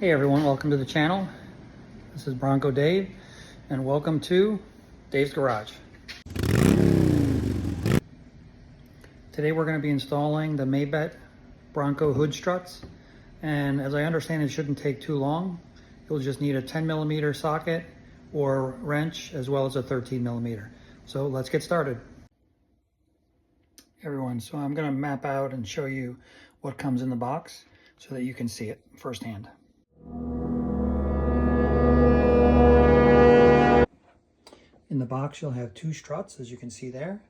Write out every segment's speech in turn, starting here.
Hey everyone, welcome to the channel. This is Bronco Dave, and welcome to Dave's Garage. Today we're going to be installing the Mabett Bronco Hood Struts, and as I understand it shouldn't take too long. You'll just need a 10mm socket or wrench as well as a 13mm. So let's get started. Everyone, so I'm going to map out and show you what comes in the box so that you can see it firsthand. In the box you'll have two struts, as you can see there,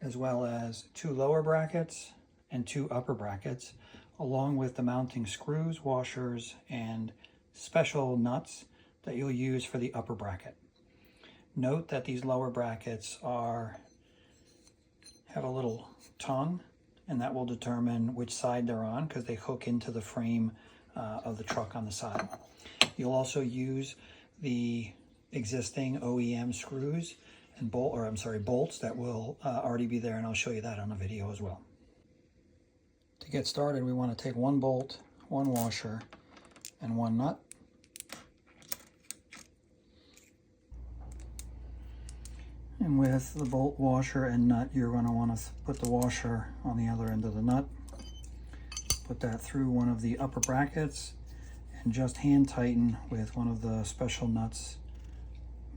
as well as two lower brackets and two upper brackets, along with the mounting screws, washers, and special nuts that you'll use for the upper bracket. Note that these lower brackets have a little tongue, and that will determine which side they're on because they hook into the frame of the truck on the side. You'll also use the existing OEM screws and bolts that will already be there, and I'll show you that on the video as well. To get started, we want to take one bolt, one washer, and one nut. And with the bolt, washer, and nut, you're going to want to put the washer on the other end of the nut. Put that through one of the upper brackets and just hand tighten with one of the special nuts,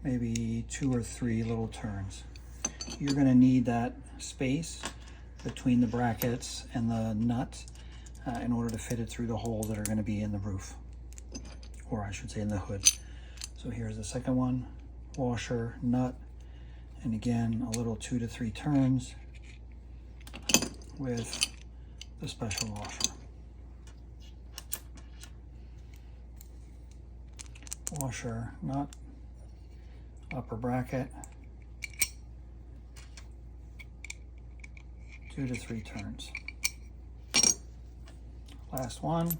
maybe 2 or 3 little turns. You're going to need that space between the brackets and the nut in order to fit it through the holes that are going to be in the roof, or I should say in the hood. So here's the second one, washer, nut, and again a little 2 to 3 turns with the special washer. Washer, nut, upper bracket, 2 to 3 turns. Last one.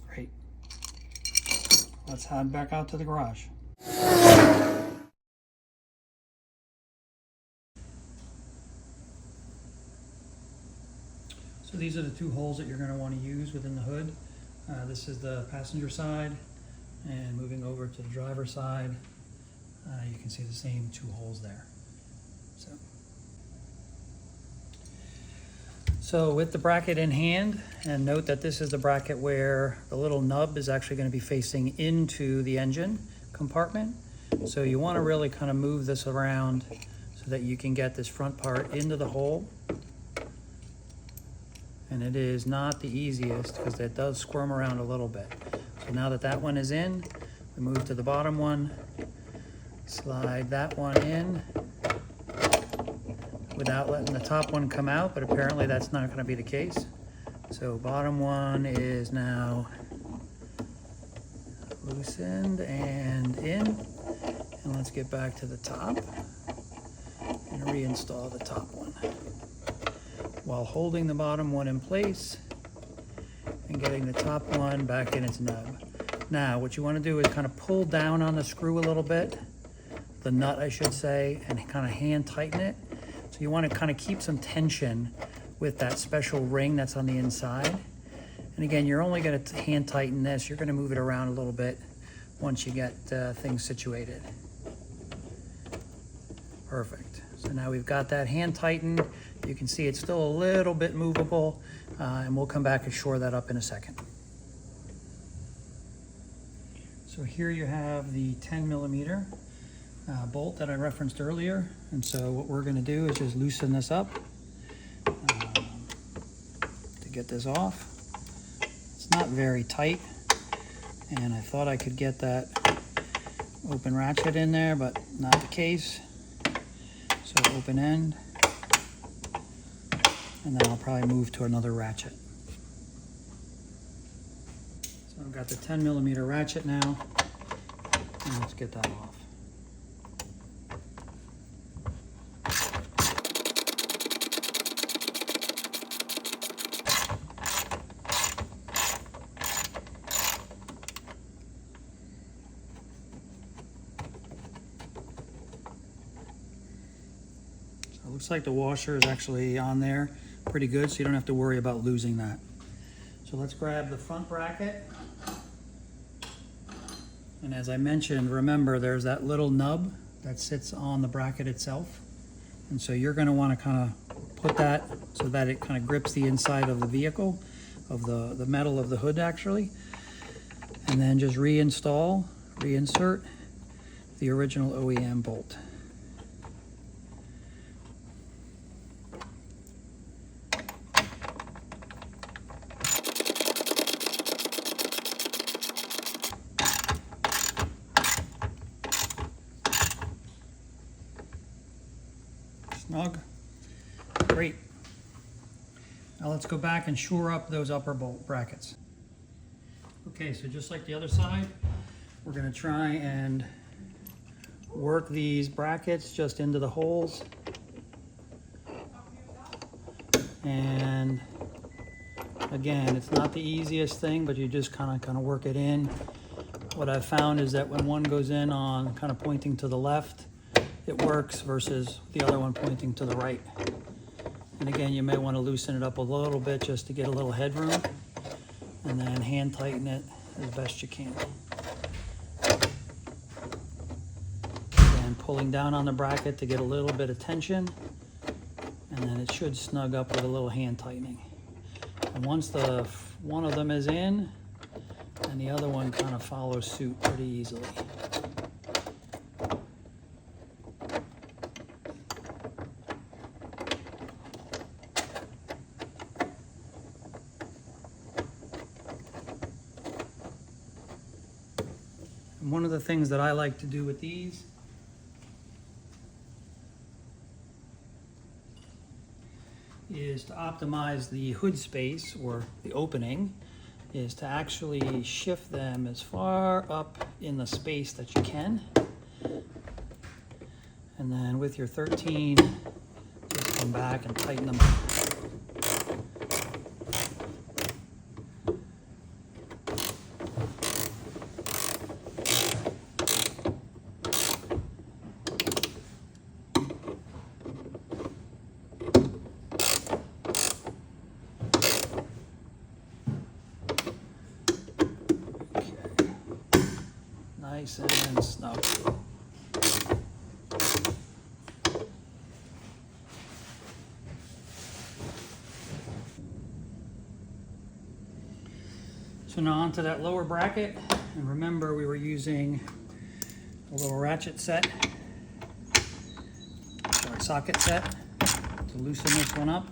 Great. Let's head back out to the garage. So these are the 2 holes that you're going to want to use within the hood. This is the passenger side, and moving over to the driver's side, you can see the same 2 holes there. So with the bracket in hand, and note that this is the bracket where the little nub is actually going to be facing into the engine compartment. So you want to really kind of move this around so that you can get this front part into the hole. And it is not the easiest because it does squirm around a little bit. So now that that one is in, we move to the bottom one, slide that one in without letting the top one come out, but apparently that's not going to be the case. So bottom one is now loosened and in. And let's get back to the top and reinstall the top one, while holding the bottom one in place and getting the top one back in its nub. Now, what you want to do is kind of pull down on the screw a little bit, the nut I should say, and kind of hand tighten it. So you want to kind of keep some tension with that special ring that's on the inside. And again, you're only going to hand tighten this. You're going to move it around a little bit once you get things situated. Perfect. So now we've got that hand tightened. You can see it's still a little bit movable, and we'll come back and shore that up in a second. So here you have the 10mm bolt that I referenced earlier. And so what we're going to do is just loosen this up to get this off. It's not very tight, and I thought I could get that open ratchet in there, but not the case. So open end. And then I'll probably move to another ratchet. So I've got the 10mm ratchet now, and let's get that off. looks like the washer is actually on there pretty good, so you don't have to worry about losing that. So let's grab the front bracket. And as I mentioned, remember there's that little nub that sits on the bracket itself. And so you're going to want to kind of put that so that it kind of grips the inside of the vehicle, of the metal of the hood actually. And then just reinsert the original OEM bolt. Snug. Great. Now let's go back and shore up those upper bolt brackets. Okay, so just like the other side, we're going to try and work these brackets just into the holes. And again, it's not the easiest thing, but you just kind of work it in. What I've found is that when one goes in on kind of pointing to the left, it works versus the other one pointing to the right. And again, you may want to loosen it up a little bit just to get a little headroom, and then hand tighten it as best you can. And pulling down on the bracket to get a little bit of tension, and then it should snug up with a little hand tightening. And once one of them is in, and the other one kind of follows suit pretty easily. And one of the things that I like to do with these is to optimize the hood space, or the opening, is to actually shift them as far up in the space that you can. And then with your 13, just come back and tighten them up. Nice and snug. So now onto that lower bracket, and remember we were using a little ratchet set, or socket set, to loosen this one up.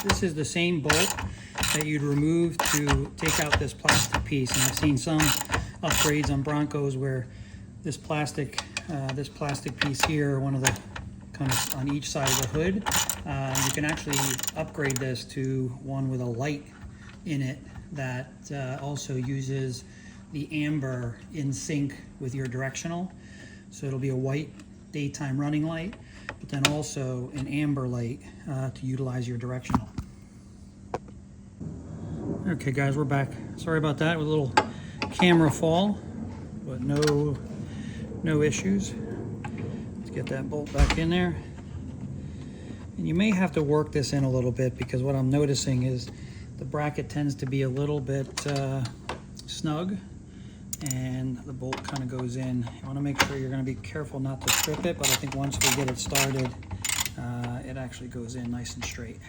This is the same bolt that you'd remove to take out this plastic piece, and I've seen some upgrades on Broncos where this plastic piece here, one of the kind of on each side of the hood, you can actually upgrade this to one with a light in it that also uses the amber in sync with your directional. So it'll be a white daytime running light, but then also an amber light to utilize your directional. Okay guys, we're back. Sorry about that, with a little camera fall, but no issues. Let's get that bolt back in there. And you may have to work this in a little bit, because what I'm noticing is the bracket tends to be a little bit snug, and the bolt kind of goes in. You want to make sure you're going to be careful not to strip it, but I think once we get it started, it actually goes in nice and straight.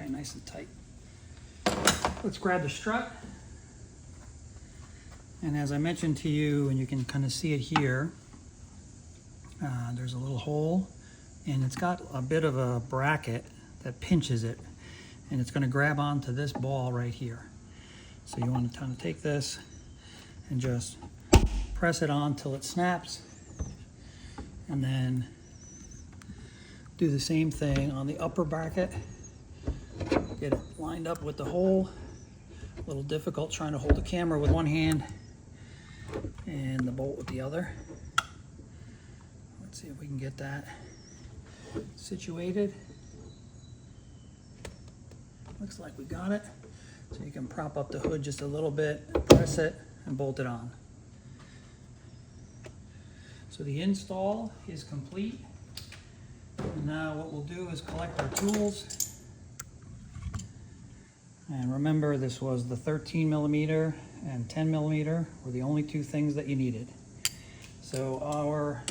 Nice and tight. Let's grab the strut, And as I mentioned to you, and you can kind of see it here, there's a little hole, and it's got a bit of a bracket that pinches it, and it's going to grab onto this ball right here. So you want to kind of take this and just press it on till it snaps, and then do the same thing on the upper bracket. Get it lined up with the hole. A little difficult trying to hold the camera with one hand and the bolt with the other. Let's see if we can get that situated. Looks like we got it. So you can prop up the hood just a little bit, press it, and bolt it on. So the install is complete. And now what we'll do is collect our tools. And remember, this was the 13mm and 10mm were the only two things that you needed. So our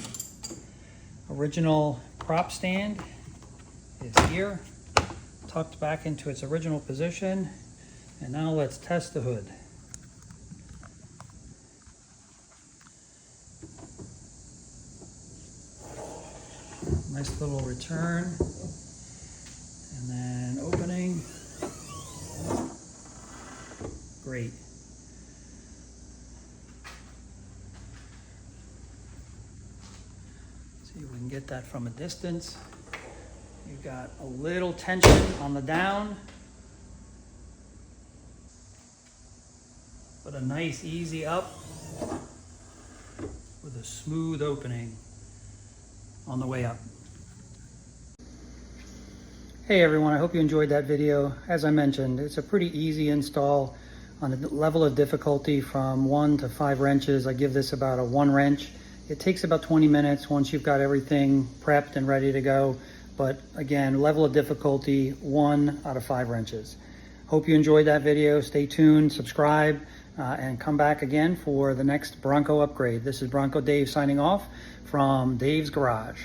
original prop stand is here, tucked back into its original position. And now let's test the hood. Nice little return, and then opening. Great. See if we can get that from a distance. You've got a little tension on the down, but a nice easy up with a smooth opening on the way up. Hey everyone, I hope you enjoyed that video. As I mentioned, it's a pretty easy install on a level of difficulty from 1 to 5 wrenches. I give this about a 1 wrench. It takes about 20 minutes once you've got everything prepped and ready to go. But again, level of difficulty 1 out of 5 wrenches. Hope you enjoyed that video. Stay tuned, subscribe, and come back again for the next Bronco upgrade. This is Bronco Dave signing off from Dave's Garage.